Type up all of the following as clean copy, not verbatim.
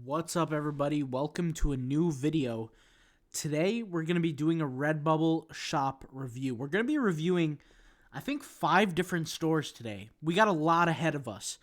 What's up, everybody? Welcome to a new video. Today we're going to be doing a Redbbuble shop review. We're going to be reviewing, I think, 5 different stores today. We got a lot ahead of us.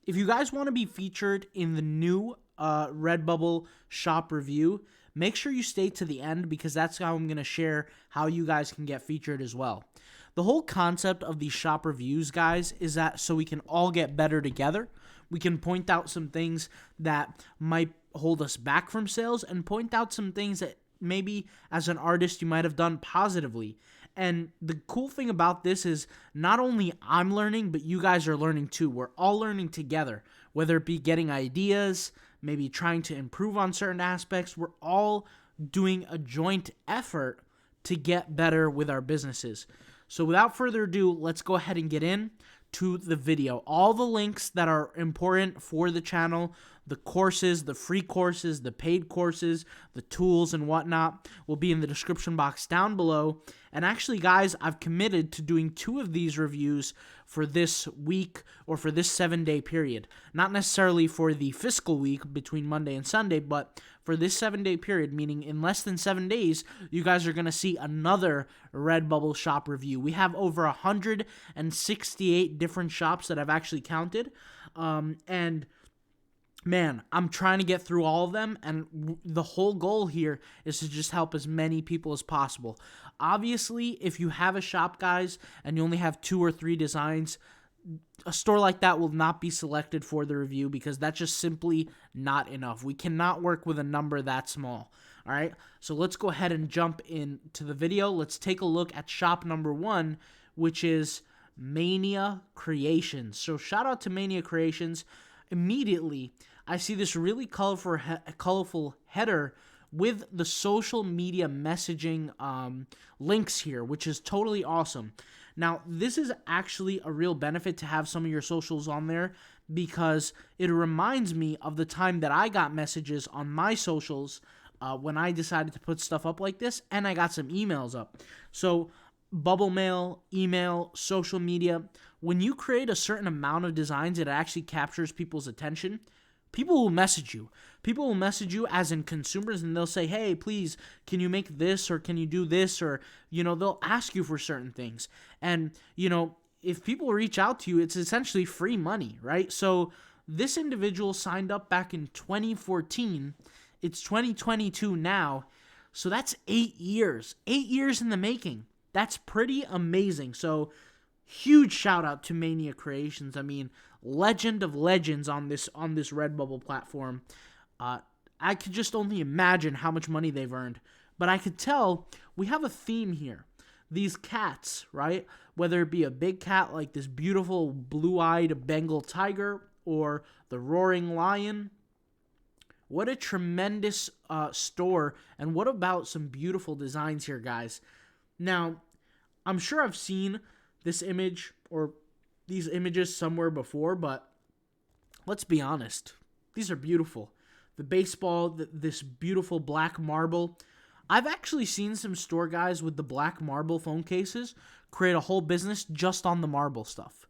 If you guys want to be featured in the new Redbbuble shop review, make sure you stay to the end because that's how I'm going to share how you guys can get featured as well. The whole concept of these shop reviews, guys, is that so we can all get better together. We can point out some things that might hold us back from sales and point out some things that maybe as an artist you might have done positively. And the cool thing about this is not only I'm learning, but you guys are learning too. We're all learning together, whether it be getting ideas, maybe trying to improve on certain aspects. We're all doing a joint effort to get better with our businesses. So without further ado, let's go ahead and get in to the video. All the links that are important for the channel, the courses, the free courses, the paid courses, the tools and whatnot will be in the description box down below. And actually, guys, I've committed to doing 2 of these reviews for this week or for this 7-day period. Not necessarily for the fiscal week between Monday and Sunday, but for this 7-day period, meaning in less than 7 days, you guys are going to see another Redbbuble shop review. We have over 168 different shops that I've actually counted. And man, I'm trying to get through all of them, and the whole goal here is to just help as many people as possible. Obviously, if you have a shop, guys, and you only have 2 or 3 designs, a store like that will not be selected for the review because that's just simply not enough. We cannot work with a number that small. All right, so let's go ahead and jump into the video. Let's take a look at shop number 1, which is Mania Creations. So shout out to Mania Creations. Immediately, I see this really colorful header with the social media messaging links here, which is totally awesome. Now, this is actually a real benefit to have some of your socials on there because it reminds me of the time that I got messages on my socials when I decided to put stuff up like this, and I got some emails up. So bubble mail, email, social media, when you create a certain amount of designs, it actually captures people's attention. People will message you. People will message you as in consumers, and they'll say, hey, please, can you make this, or can you do this, or, they'll ask you for certain things. And, if people reach out to you, it's essentially free money, right? So this individual signed up back in 2014. It's 2022 now. So that's 8 years. 8 years in the making. That's pretty amazing. So huge shout out to Mania Creations. I mean, legend of legends on this Redbbuble platform. I could just only imagine how much money they've earned. But I could tell we have a theme here. These cats, right? Whether it be a big cat like this beautiful blue-eyed Bengal tiger or the roaring lion. What a tremendous store. And what about some beautiful designs here, guys? Now, I'm sure I've seen this image or these images somewhere before, but let's be honest. These are beautiful. The baseball, this beautiful black marble. I've actually seen some store guys with the black marble phone cases create a whole business just on the marble stuff.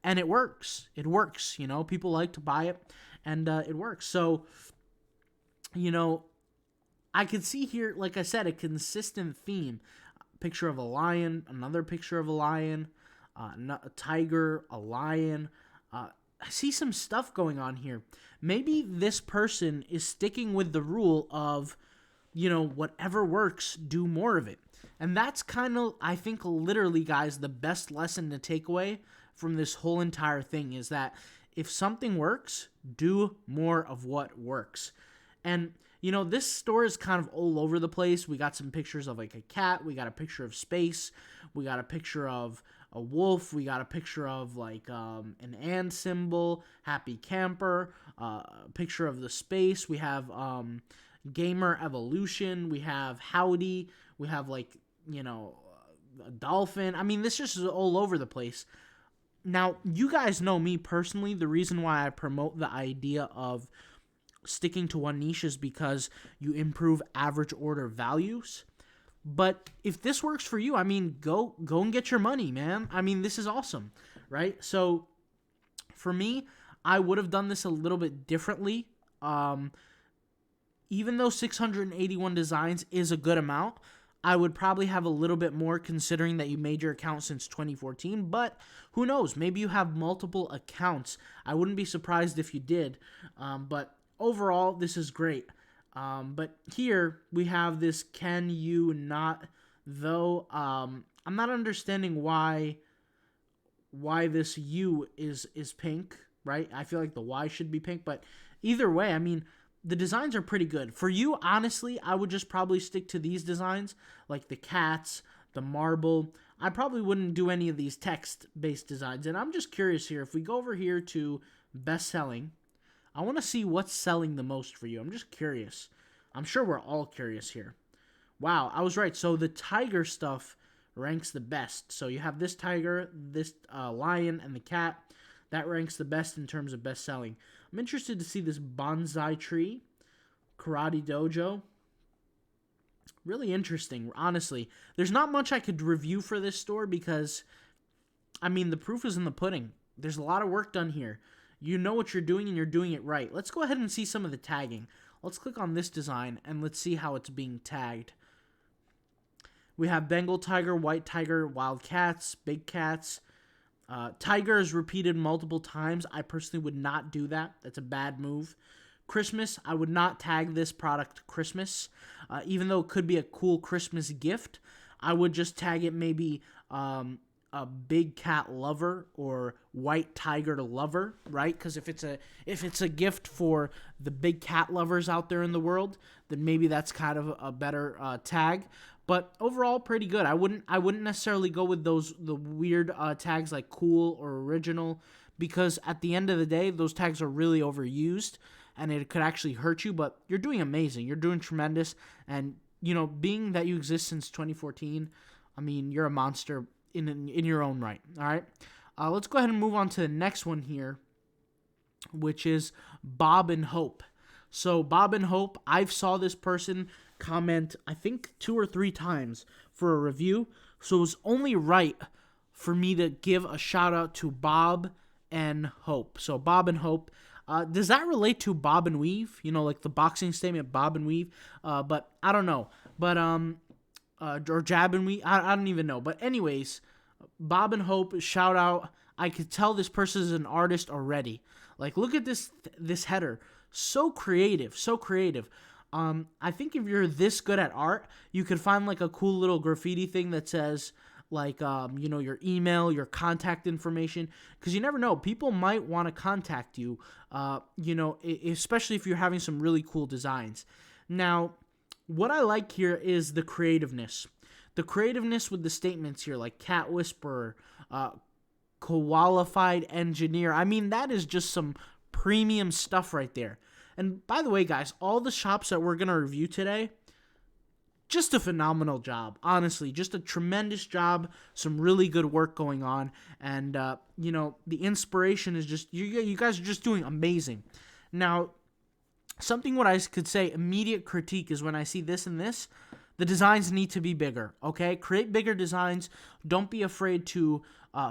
And it works. It works. People like to buy it, and it works. So, I could see here, like I said, a consistent theme. Picture of a lion, another picture of a lion, a tiger, a lion. I see some stuff going on here. Maybe this person is sticking with the rule of, whatever works, do more of it. And that's kind of, I think, literally, guys, the best lesson to take away from this whole entire thing is that if something works, do more of what works. And this store is kind of all over the place. We got some pictures of like a cat. We got a picture of space. We got a picture of a wolf. We got a picture of like an and symbol, happy camper, a picture of the space. We have gamer evolution. We have howdy. We have like, a dolphin. I mean, this just is all over the place. Now, you guys know me personally. The reason why I promote the idea of sticking to one niche is because you improve average order values. But if this works for you, I mean, go and get your money, man. I mean, this is awesome, right? So for me, I would have done this a little bit differently. Even though 681 designs is a good amount, I would probably have a little bit more considering that you made your account since 2014, but who knows? Maybe you have multiple accounts. I wouldn't be surprised if you did, but overall, this is great. But here we have this can you not, though. I'm not understanding why this U is pink, right? I feel like the Y should be pink, but either way, I mean, the designs are pretty good. For you, honestly, I would just probably stick to these designs, like the cats, the marble. I probably wouldn't do any of these text-based designs. And I'm just curious here, if we go over here to best selling, I want to see what's selling the most for you. I'm just curious. I'm sure we're all curious here. Wow, I was right. So the tiger stuff ranks the best. So you have this tiger, this lion, and the cat. That ranks the best in terms of best selling. I'm interested to see this bonsai tree, karate dojo. Really interesting, honestly. There's not much I could review for this store because, I mean, the proof is in the pudding. There's a lot of work done here. You know what you're doing and you're doing it right. Let's go ahead and see some of the tagging. Let's click on this design and let's see how it's being tagged. We have Bengal tiger, white tiger, wild cats, big cats. Tiger is repeated multiple times. I personally would not do that. That's a bad move. Christmas, I would not tag this product Christmas. Even though it could be a cool Christmas gift, I would just tag it maybe a big cat lover or white tiger lover, right? Because if it's a gift for the big cat lovers out there in the world, then maybe that's kind of a better tag. But overall, pretty good. I wouldn't necessarily go with the weird tags like cool or original, because at the end of the day, those tags are really overused and it could actually hurt you. But you're doing amazing. You're doing tremendous. And you know, being that you exist since 2014, I mean, you're a monster in your own right. All right. Let's go ahead and move on to the next one here, which is Bob and Hope. So Bob and Hope, I've saw this person comment, I think 2 or 3 times for a review. So it was only right for me to give a shout out to Bob and Hope. So Bob and Hope, does that relate to Bob and Weave? You know, like the boxing statement, Bob and Weave. But I don't know. But or Jab and Weave. I don't even know. But anyways, Bob and Hope, shout out. I could tell this person is an artist already. Like, look at this header. So creative, so creative. I think if you're this good at art, you could find like a cool little graffiti thing that says like, you know, your email, your contact information, because you never know. People might want to contact you, you know, especially if you're having some really cool designs. Now, what I like here is the creativeness. The creativeness with the statements here, like cat whisperer, qualified engineer. I mean, that is just some premium stuff right there. And by the way, guys, all the shops that we're going to review today, just a phenomenal job. Honestly, just a tremendous job. Some really good work going on. And, you know, the inspiration is just, you guys are just doing amazing. Now, something what I could say, immediate critique, is when I see this and this, the designs need to be bigger, okay? Create bigger designs. Don't be afraid to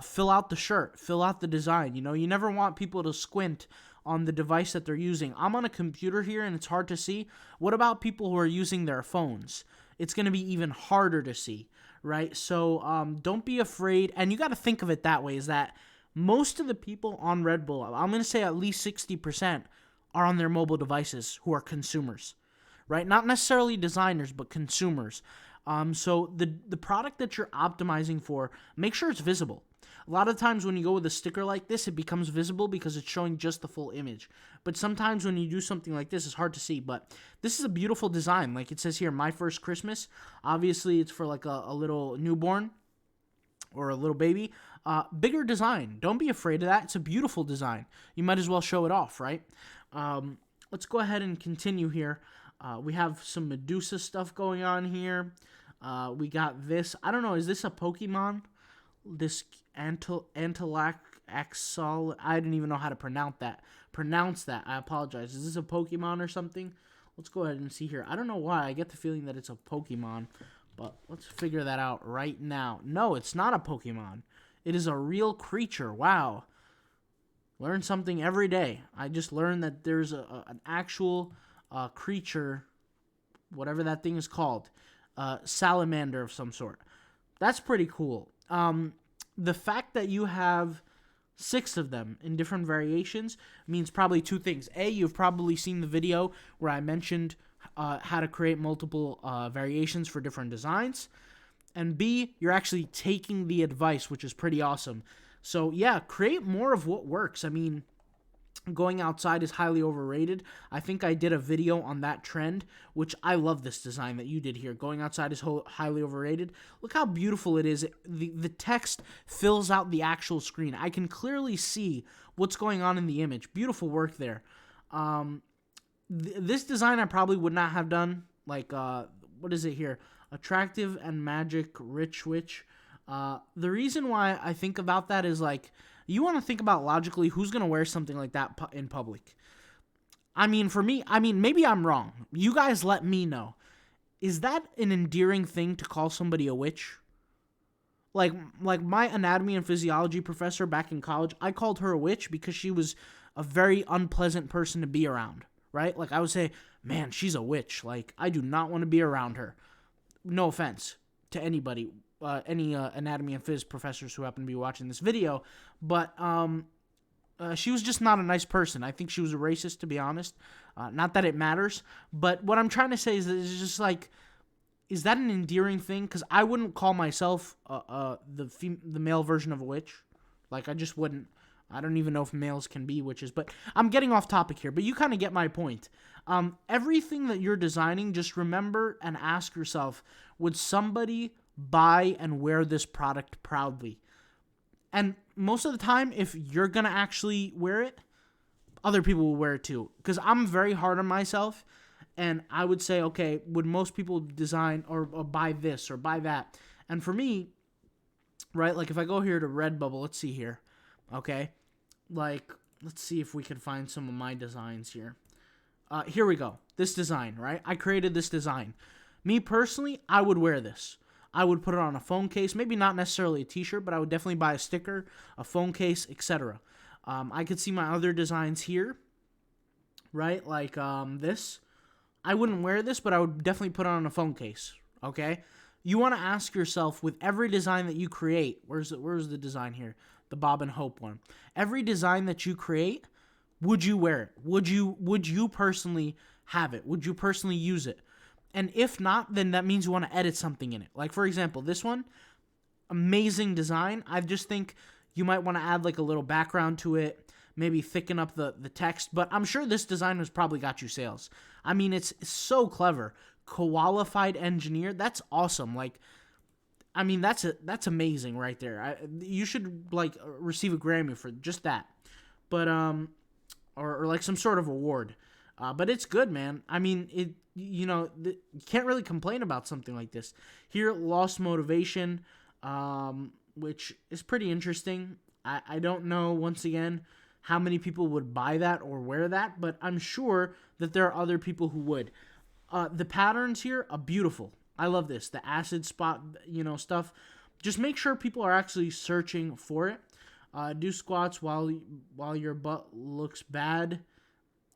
fill out the shirt, fill out the design. You know, you never want people to squint on the device that they're using. I'm on a computer here and it's hard to see. What about people who are using their phones? It's going to be even harder to see, right? So don't be afraid. And you got to think of it that way, is that most of the people on Redbbuble, I'm going to say at least 60%, are on their mobile devices who are consumers, right? Not necessarily designers, but consumers. So the product that you're optimizing for, make sure it's visible. A lot of times when you go with a sticker like this, it becomes visible because it's showing just the full image. But sometimes when you do something like this, it's hard to see. But this is a beautiful design. Like it says here, my first Christmas. Obviously, it's for like a little newborn or a little baby. Bigger design. Don't be afraid of that. It's a beautiful design. You might as well show it off, right? Let's go ahead and continue here. We have some Medusa stuff going on here. We got this. I don't know. Is this a Pokemon? This Antilac Axol. I didn't even know how to pronounce that. I apologize. Is this a Pokemon or something? Let's go ahead and see here. I don't know why. I get the feeling that it's a Pokemon, but let's figure that out right now. No, it's not a Pokemon. It is a real creature. Wow. Learn something every day. I just learned that there's an actual creature, whatever that thing is called, salamander of some sort. That's pretty cool. The fact that you have 6 of them in different variations means probably 2 things. A, you've probably seen the video where I mentioned how to create multiple variations for different designs. And B, you're actually taking the advice, which is pretty awesome. So yeah, create more of what works. I mean, going outside is highly overrated. I think I did a video on that trend, which I love this design that you did here. Going outside is highly overrated. Look how beautiful it is. The text fills out the actual screen. I can clearly see what's going on in the image. Beautiful work there. This design I probably would not have done. Like, what is it here? Attractive and magic rich witch. The reason why I think about that is, like, you want to think about logically who's going to wear something like that in public. I mean, for me, maybe I'm wrong. You guys let me know. Is that an endearing thing to call somebody a witch? Like my anatomy and physiology professor back in college, I called her a witch because she was a very unpleasant person to be around, right? Like, I would say, man, she's a witch. Like, I do not want to be around her. No offense to anybody, any anatomy and phys professors who happen to be watching this video, but she was just not a nice person. I think she was a racist, to be honest. Not that it matters, but what I'm trying to say is that it's just like, is that an endearing thing? Because I wouldn't call myself the male version of a witch. Like, I just wouldn't. I don't even know if males can be witches, but I'm getting off topic here, but you kind of get my point. Everything that you're designing, just remember and ask yourself, would somebody buy and wear this product proudly? And most of the time, if you're going to actually wear it, other people will wear it too. Because I'm very hard on myself, and I would say, okay, would most people design or buy this or buy that? And for me, right, like if I go here to Redbbuble, let's see here, okay? Like, let's see if we can find some of my designs here. Here we go. This design, right? I created this design. Me personally, I would wear this. I would put it on a phone case. Maybe not necessarily a t-shirt, but I would definitely buy a sticker, a phone case, etc. I could see my other designs here, right? Like this. I wouldn't wear this, but I would definitely put it on a phone case, okay? You want to ask yourself, with every design that you create, where's the design here? The Bob and Hope one. Every design that you create, would you wear it? Would you personally have it? Would you personally use it? And if not, then that means you want to edit something in it. Like, for example, this one, amazing design. I just think you might want to add like a little background to it, maybe thicken up the text. But I'm sure this design has probably got you sales. I mean, it's so clever. Qualified engineer, that's awesome. Like, I mean, that's amazing right there. You should like receive a Grammy for just that. But or like some sort of award. But it's good, man. I mean, you can't really complain about something like this. Here, Lost Motivation, which is pretty interesting. I don't know, once again, how many people would buy that or wear that, but I'm sure that there are other people who would. The patterns here are beautiful. I love this. The acid spot, stuff. Just make sure people are actually searching for it. Do squats while your butt looks bad.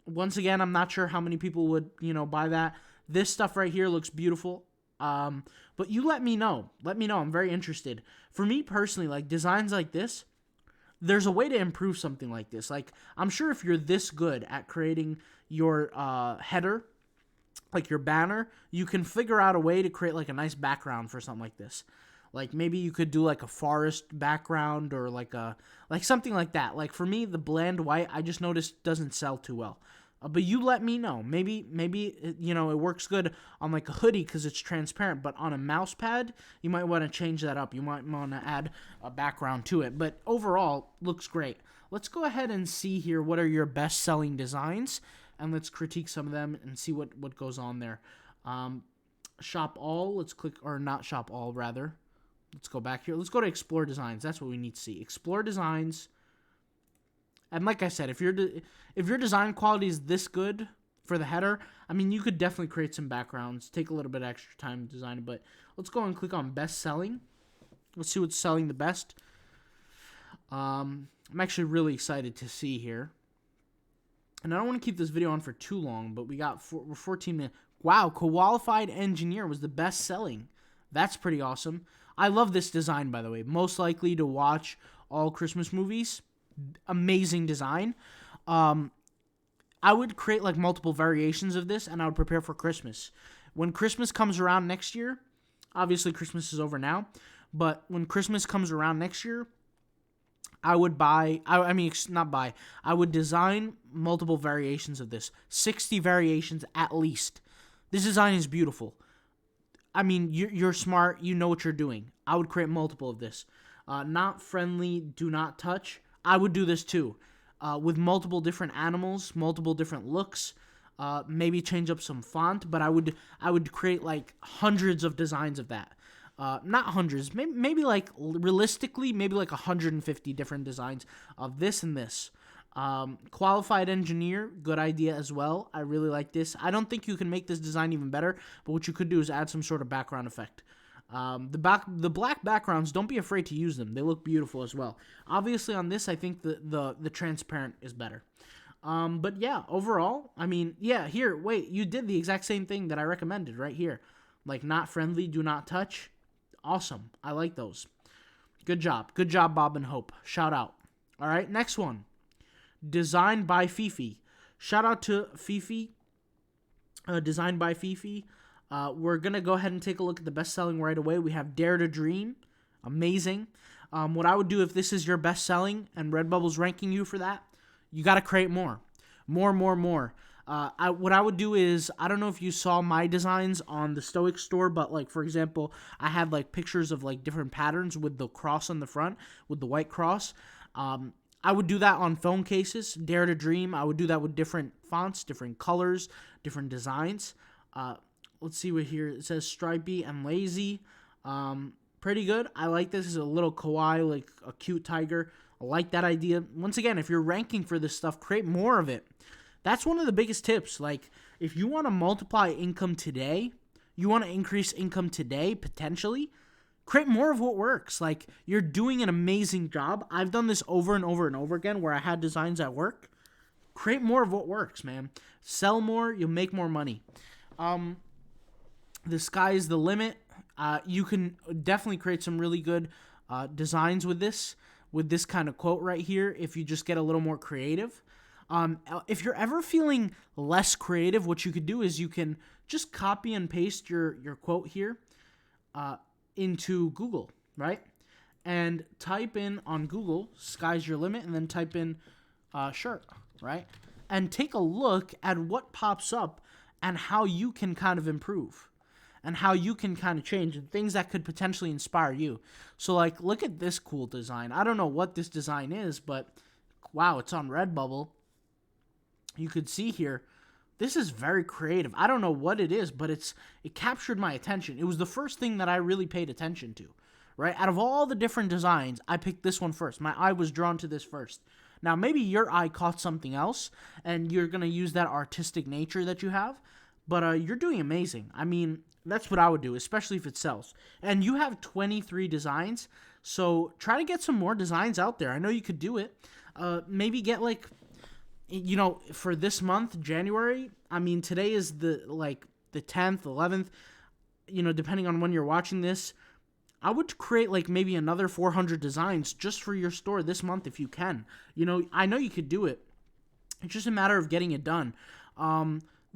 Once again, I'm not sure how many people would, buy that. This stuff right here looks beautiful. But you let me know. Let me know. I'm very interested. For me personally, like designs like this, there's a way to improve something like this. Like, I'm sure if you're this good at creating your header, like your banner, you can figure out a way to create like a nice background for something like this. Like maybe you could do like a forest background or like something like that. Like for me, the bland white, I just noticed doesn't sell too well. But you let me know. Maybe it works good on like a hoodie because it's transparent. But on a mouse pad, you might want to change that up. You might want to add a background to it. But overall, looks great. Let's go ahead and see here what are your best-selling designs. And let's critique some of them and see what goes on there. Shop all. Let's click, or not shop all, rather. Let's go back here. Let's go to Explore Designs. That's what we need to see. Explore Designs. And like I said, if your design quality is this good for the header, I mean, you could definitely create some backgrounds. Take a little bit extra time to design it. But let's go and click on Best Selling. Let's see what's selling the best. I'm actually really excited to see here. And I don't want to keep this video on for too long, but we're 14 minutes. Wow, Qualified Engineer was the best selling. That's pretty awesome. I love this design, by the way. Most likely to watch all Christmas movies. Amazing design. I would create like multiple variations of this, and I would prepare for Christmas. When Christmas comes around next year, obviously Christmas is over now, but when Christmas comes around next year, I would I would design multiple variations of this. 60 variations at least. This design is beautiful. I mean, you're smart. You know what you're doing. I would create multiple of this. Not friendly, do not touch. I would do this too. With multiple different animals, multiple different looks. Maybe change up some font, but I would create like hundreds of designs of that. Not hundreds, maybe like realistically, maybe like 150 different designs of this and this. Qualified Engineer, good idea as well. I really like this. I don't think you can make this design even better, but what you could do is add some sort of background effect. The black backgrounds, don't be afraid to use them. They look beautiful as well. Obviously on this, I think the transparent is better. But yeah, overall, I mean, yeah, here, wait, you did the exact same thing that I recommended right here. Like, not friendly, do not touch. Awesome. I like those. Good job. Good job, Bob and Hope. Shout out. All right, next one. Designed by Fifi. Shout out to Fifi. Designed by Fifi. We're going to go ahead and take a look at the best-selling right away. We have Dare to Dream. Amazing. What I would do if this is your best-selling and Redbubble's ranking you for that, you got to create more. More. What I would do is, I don't know if you saw my designs on the Stoic store, but like, for example, I had like pictures of like different patterns with the cross on the front, with the white cross. I would do that on phone cases, Dare to Dream. I would do that with different fonts, different colors, different designs. Let's see what here, it says stripy and lazy. Pretty good. I like this. It's a little kawaii, like a cute tiger. I like that idea. Once again, if you're ranking for this stuff, create more of it. That's one of the biggest tips. Like, if you want to multiply income today, you want to increase income today, potentially, create more of what works. Like, you're doing an amazing job. I've done this over and over and over again where I had designs at work. Create more of what works, man. Sell more, you'll make more money. The sky is the limit. You can definitely create some really good designs with this kind of quote right here if you just get a little more creative. If you're ever feeling less creative, what you could do is you can just copy and paste your quote here into Google, right? And type in on Google, sky's your limit, and then type in shirt, right? And take a look at what pops up and how you can kind of improve and how you can kind of change and things that could potentially inspire you. So, like, look at this cool design. I don't know what this design is, but wow, it's on Redbubble. You could see here, this is very creative. I don't know what it is, but it captured my attention. It was the first thing that I really paid attention to, right? Out of all the different designs, I picked this one first. My eye was drawn to this first. Now, maybe your eye caught something else, and you're going to use that artistic nature that you have, but you're doing amazing. I mean, that's what I would do, especially if it sells. And you have 23 designs, so try to get some more designs out there. I know you could do it. Maybe get like, you know, for this month, January, I mean, today is the 10th, 11th, you know, depending on when you're watching this, I would create like maybe another 400 designs just for your store this month if you can. You know, I know you could do it. It's just a matter of getting it done.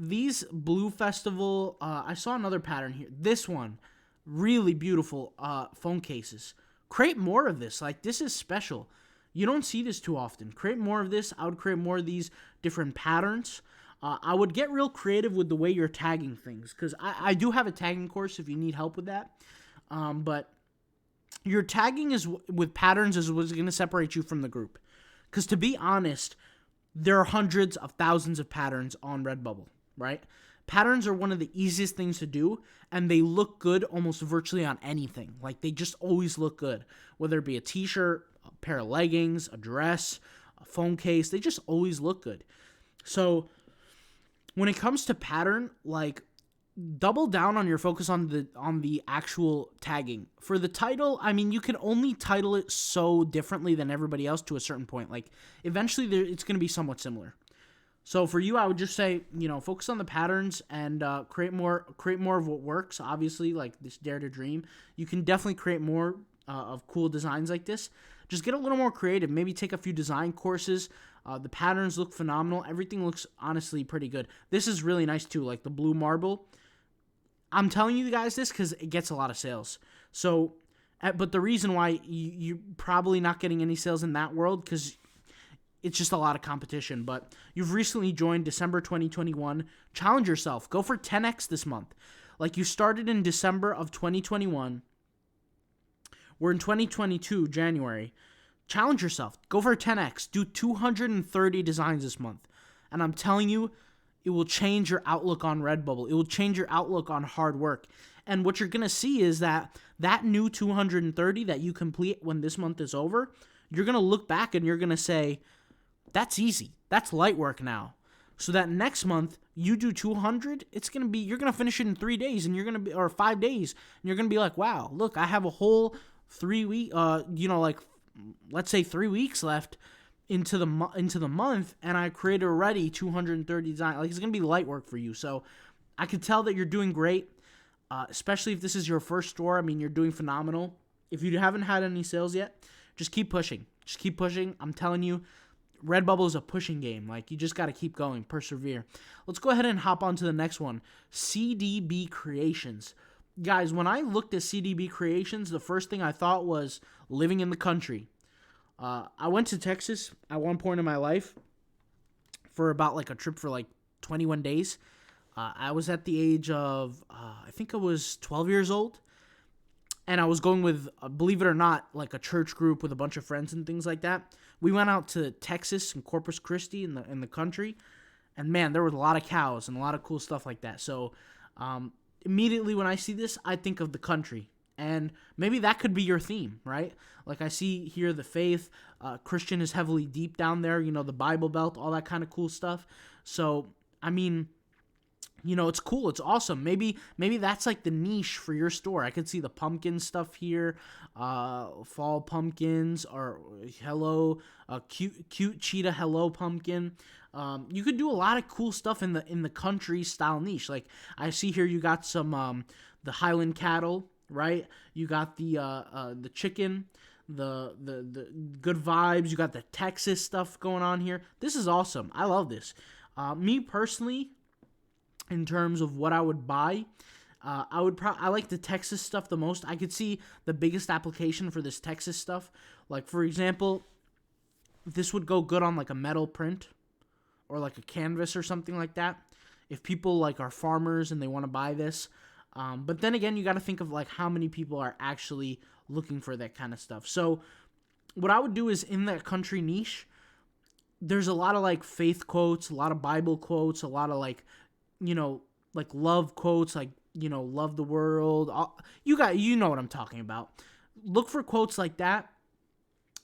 These Blue Festival, I saw another pattern here. This one, really beautiful phone cases. Create more of this. Like, this is special. You don't see this too often. Create more of this. I would create more of these different patterns. I would get real creative with the way you're tagging things, because I do have a tagging course if you need help with that. But your tagging is with patterns is what's going to separate you from the group. Because to be honest, there are hundreds of thousands of patterns on Redbubble, right? Patterns are one of the easiest things to do, and they look good almost virtually on anything. Like, they just always look good. Whether it be a t-shirt, a pair of leggings, a dress, a phone case, they just always look good. So when it comes to pattern, like, double down on your focus on the actual tagging. For the title, I mean, you can only title it so differently than everybody else to a certain point. Like, eventually it's going to be somewhat similar. So for you, I would just say, focus on the patterns and create more of what works. Obviously, like this Dare to Dream, you can definitely create more of cool designs like this. Just get a little more creative. Maybe take a few design courses. The patterns look phenomenal. Everything looks honestly pretty good. This is really nice too, like the blue marble. I'm telling you guys this because it gets a lot of sales. So, but the reason why you're probably not getting any sales in that world because it's just a lot of competition. But you've recently joined December 2021. Challenge yourself. Go for 10x this month. Like, you started in December of 2021. We're in 2022, January. Challenge yourself. Go for a 10x. Do 230 designs this month. And I'm telling you, it will change your outlook on Redbbuble. It will change your outlook on hard work. And what you're going to see is that new 230 that you complete when this month is over, you're going to look back and you're going to say, that's easy. That's light work now. So that next month you do 200, you're going to finish it in 3 days or 5 days. And you're going to be like, wow, look, I have a whole 3 week, let's say 3 weeks left into the month, and I created already 230 designs. Like, it's gonna be light work for you. So I could tell that you're doing great, especially if this is your first store. I mean, you're doing phenomenal. If you haven't had any sales yet, just keep pushing. Just keep pushing. I'm telling you, Redbbuble is a pushing game. Like, you just got to keep going, persevere. Let's go ahead and hop on to the next one. CDB Creations. Guys, when I looked at CDB Creations, the first thing I thought was living in the country. I went to Texas at one point in my life for about like a trip for like 21 days. I was at the age of, I think I was 12 years old. And I was going with, believe it or not, like a church group with a bunch of friends and things like that. We went out to Texas and Corpus Christi in the country. And man, there was a lot of cows and a lot of cool stuff like that. So immediately when I see this, I think of the country. And maybe that could be your theme, right? Like, I see here the faith. Christian is heavily deep down there, the Bible Belt, all that kind of cool stuff. So, I mean, it's cool. It's awesome. Maybe that's like the niche for your store. I could see the pumpkin stuff here, fall pumpkins, or cute cheetah hello pumpkin. You could do a lot of cool stuff in the country style niche. Like, I see here you got some the Highland cattle, right? You got the chicken, the good vibes. You got the Texas stuff going on here. This is awesome. I love this. Me personally, in terms of what I would buy, I like the Texas stuff the most. I could see the biggest application for this Texas stuff. Like, for example, this would go good on like a metal print or like a canvas or something like that. If people like are farmers and they want to buy this. But then again, you got to think of like how many people are actually looking for that kind of stuff. So what I would do is, in that country niche, there's a lot of like faith quotes, a lot of Bible quotes, a lot of like, like love quotes, like, love the world. You know what I'm talking about. Look for quotes like that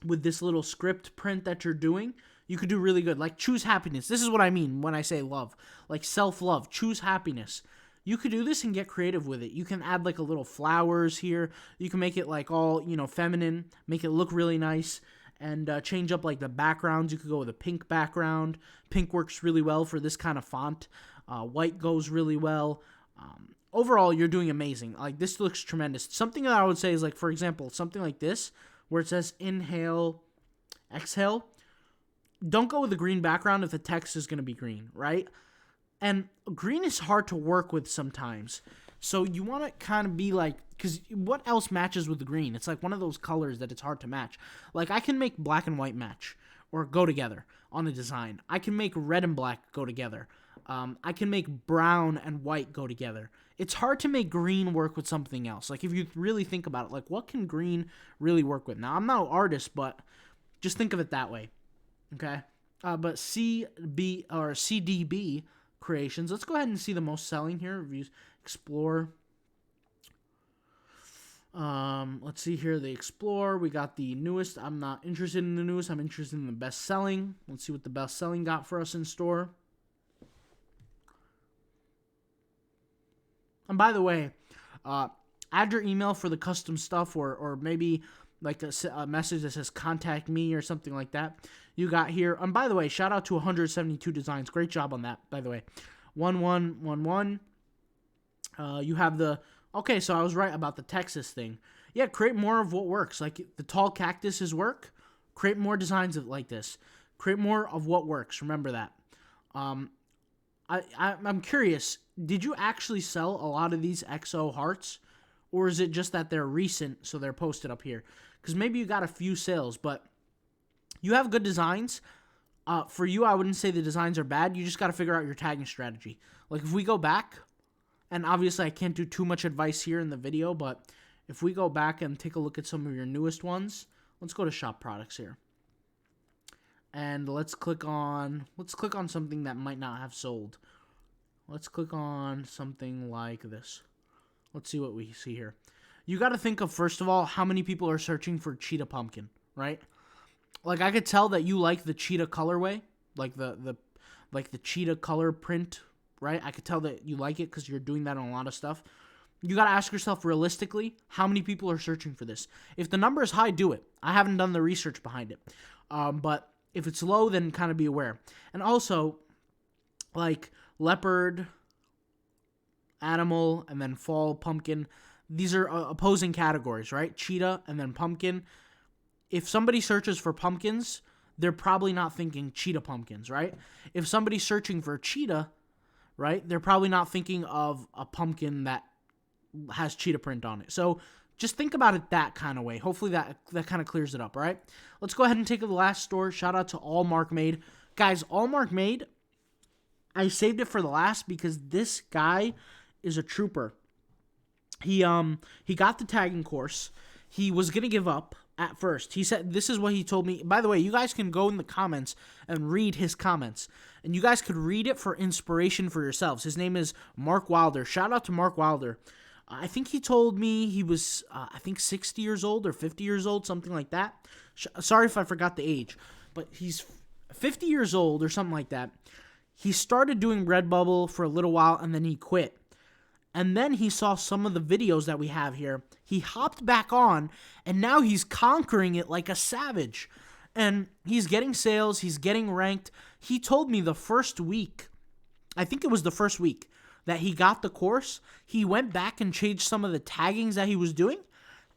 with this little script print that you're doing. You could do really good. Like, choose happiness. This is what I mean when I say love. Like, self-love. Choose happiness. You could do this and get creative with it. You can add like a little flowers here. You can make it like all, feminine. Make it look really nice. And change up like the backgrounds. You could go with a pink background. Pink works really well for this kind of font. White goes really well. Overall, you're doing amazing. Like, this looks tremendous. Something that I would say is, like, for example, something like this, where it says inhale, exhale. Don't go with a green background if the text is going to be green, right? And green is hard to work with sometimes. So you want to kind of be like, because what else matches with the green? It's like one of those colors that it's hard to match. Like, I can make black and white match or go together on a design. I can make red and black go together. I can make brown and white go together. It's hard to make green work with something else. Like, if you really think about it, like, what can green really work with? Now, I'm not an artist, but just think of it that way, okay? But CDB Creations. Let's go ahead and see the most selling here. Reviews, explore. Let's see here, the explore. We got the newest. I'm not interested in the newest. I'm interested in the best selling. Let's see what the best selling got for us in store. And by the way, add your email for the custom stuff, or maybe like a message that says contact me or something like that. You got here. And by the way, shout out to 172 designs. Great job on that, by the way. 1111. You have the... Okay, so I was right about the Texas thing. Yeah, create more of what works. Like the tall cactuses work. Create more designs like this. Create more of what works. Remember that. I'm curious. Did you actually sell a lot of these XO hearts? Or is it just that they're recent, so they're posted up here? Because maybe you got a few sales, but you have good designs. For you, I wouldn't say the designs are bad. You just got to figure out your tagging strategy. Like if we go back... And obviously, I can't do too much advice here in the video, but if we go back and take a look at some of your newest ones, let's go to shop products here. And let's click on something that might not have sold. Let's click on something like this. Let's see what we see here. You got to think of, first of all, how many people are searching for cheetah pumpkin, right? Like I could tell that you like the cheetah colorway, like the cheetah color print, right? I could tell that you like it because you're doing that on a lot of stuff. You got to ask yourself realistically, how many people are searching for this? If the number is high, do it. I haven't done the research behind it. But if it's low, then kind of be aware. And also, like leopard, animal, and then fall, pumpkin. These are opposing categories, right? Cheetah and then pumpkin. If somebody searches for pumpkins, they're probably not thinking cheetah pumpkins, right? If somebody's searching for cheetah, right, they're probably not thinking of a pumpkin that has cheetah print on it. So just think about it that kind of way. Hopefully that kind of clears it up, all right? Let's go ahead and take the last store. Shout out to All Mark Made. Guys, All Mark Made, I saved it for the last because this guy is a trooper. He got the tagging course. He was going to give up at first. He said, this is what he told me. By the way, you guys can go in the comments and read his comments. And you guys could read it for inspiration for yourselves. His name is Mark Wilder. Shout out to Mark Wilder. I think he told me he was, 60 years old or 50 years old, something like that. Sorry if I forgot the age. But he's 50 years old or something like that. He started doing Redbbuble for a little while and then he quit. And then he saw some of the videos that we have here. He hopped back on, and now he's conquering it like a savage. And he's getting sales. He's getting ranked. He told me the first week, I think it was the first week, that he got the course, he went back and changed some of the taggings that he was doing,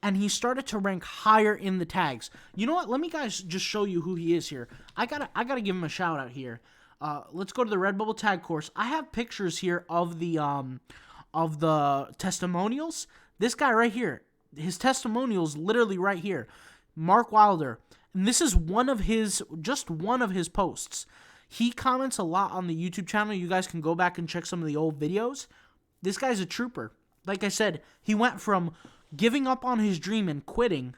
and he started to rank higher in the tags. You know what? Let me guys just show you who he is here. I gotta give him a shout out here. Let's go to the Redbbuble tag course. I have pictures here of the testimonials. This guy right here, his testimonials literally right here. Mark Wilder. And this is just one of his posts. He comments a lot on the YouTube channel. You guys can go back and check some of the old videos. This guy's a trooper. Like I said, he went from giving up on his dream and quitting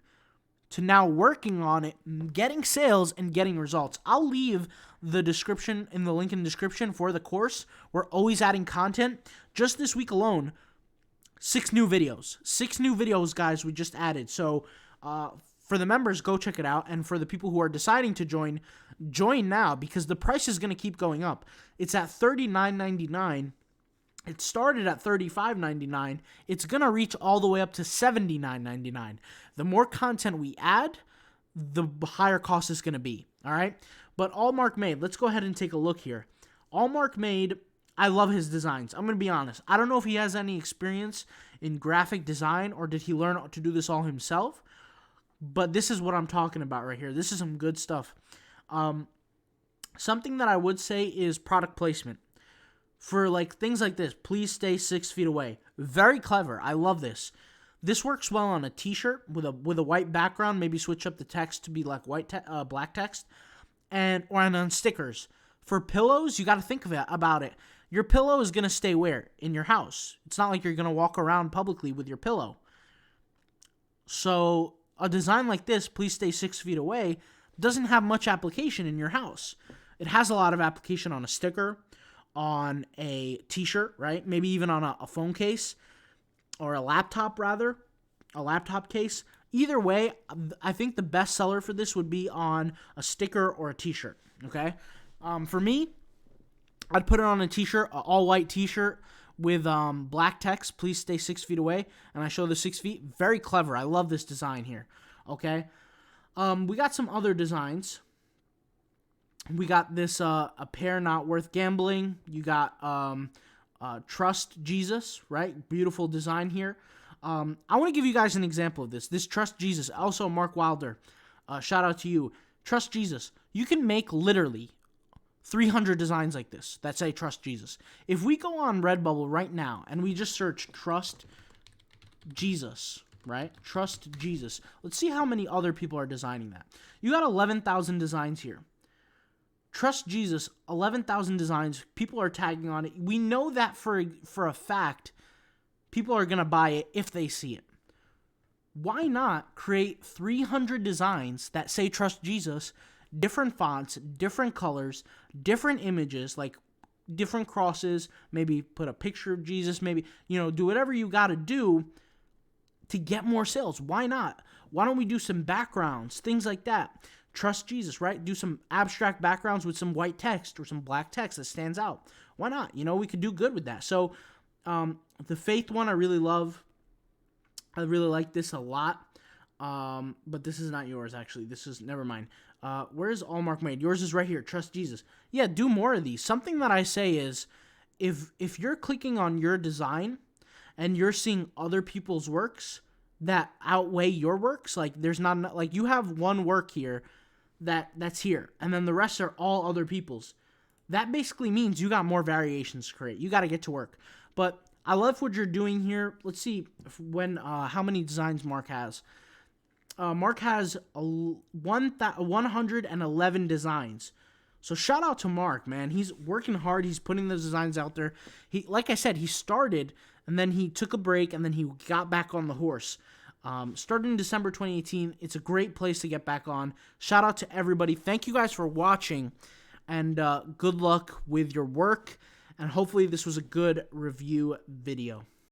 to now working on it, getting sales, and getting results. I'll leave the description in the link in the description for the course. We're always adding content. Just this week alone, 6 new videos. 6 new videos, guys, we just added. So for the members, go check it out. And for the people who are deciding to join now because the price is going to keep going up. It's at $39.99. It started at $35.99. It's going to reach all the way up to $79.99. The more content we add, the higher cost is going to be. All right? But All Mark Made, let's go ahead and take a look here. All Mark Made, I love his designs. I'm going to be honest. I don't know if he has any experience in graphic design or did he learn to do this all himself. But this is what I'm talking about right here. This is some good stuff. Something that I would say is product placement. For like things like this, please stay 6 feet away. Very clever. I love this. This works well on a t-shirt with a white background. Maybe switch up the text to be like black text. Or on stickers. For pillows, you got to think about it. Your pillow is going to stay where? In your house. It's not like you're going to walk around publicly with your pillow. So a design like this, please stay 6 feet away, doesn't have much application in your house. It has a lot of application on a sticker, on a t-shirt, right? Maybe even on a phone case or a laptop case. Either way, I think the best seller for this would be on a sticker or a t-shirt, okay? For me, I'd put it on a t-shirt, an all-white t-shirt with black text, please stay 6 feet away, and I show the 6 feet. Very clever. I love this design here. Okay, we got some other designs. We got this a pair not worth gambling. You got Trust Jesus, right? Beautiful design here. I want to give you guys an example of this. This Trust Jesus, also Mark Wilder. Shout out to you. Trust Jesus. You can make literally 300 designs like this that say Trust Jesus. If we go on Redbubble right now and we just search Trust Jesus, right? Trust Jesus. Let's see how many other people are designing that. You got 11,000 designs here. Trust Jesus, 11,000 designs. People are tagging on it. We know that for a fact, people are going to buy it if they see it. Why not create 300 designs that say Trust Jesus, different fonts, different colors, different images, like different crosses, maybe put a picture of Jesus, maybe, do whatever you got to do to get more sales. Why not? Why don't we do some backgrounds, things like that? Trust Jesus, right? Do some abstract backgrounds with some white text or some black text that stands out. Why not? We could do good with that. So the faith one I really love. I really like this a lot. But this is not yours, actually. This is, never mind. Where's All Mark Made? Yours is right here. Trust Jesus. Yeah, do more of these. Something that I say is, if you're clicking on your design and you're seeing other people's works that outweigh your works, like there's not, like you have one work here that's here, and then the rest are all other people's. That basically means you got more variations to create. You got to get to work. But I love what you're doing here. Let's see how many designs Mark has. Mark has 111 designs. So shout out to Mark, man. He's working hard. He's putting those designs out there. Like I said, he started, and then he took a break, and then he got back on the horse. Started in December 2018. It's a great place to get back on. Shout out to everybody. Thank you guys for watching, and good luck with your work. And hopefully this was a good review video.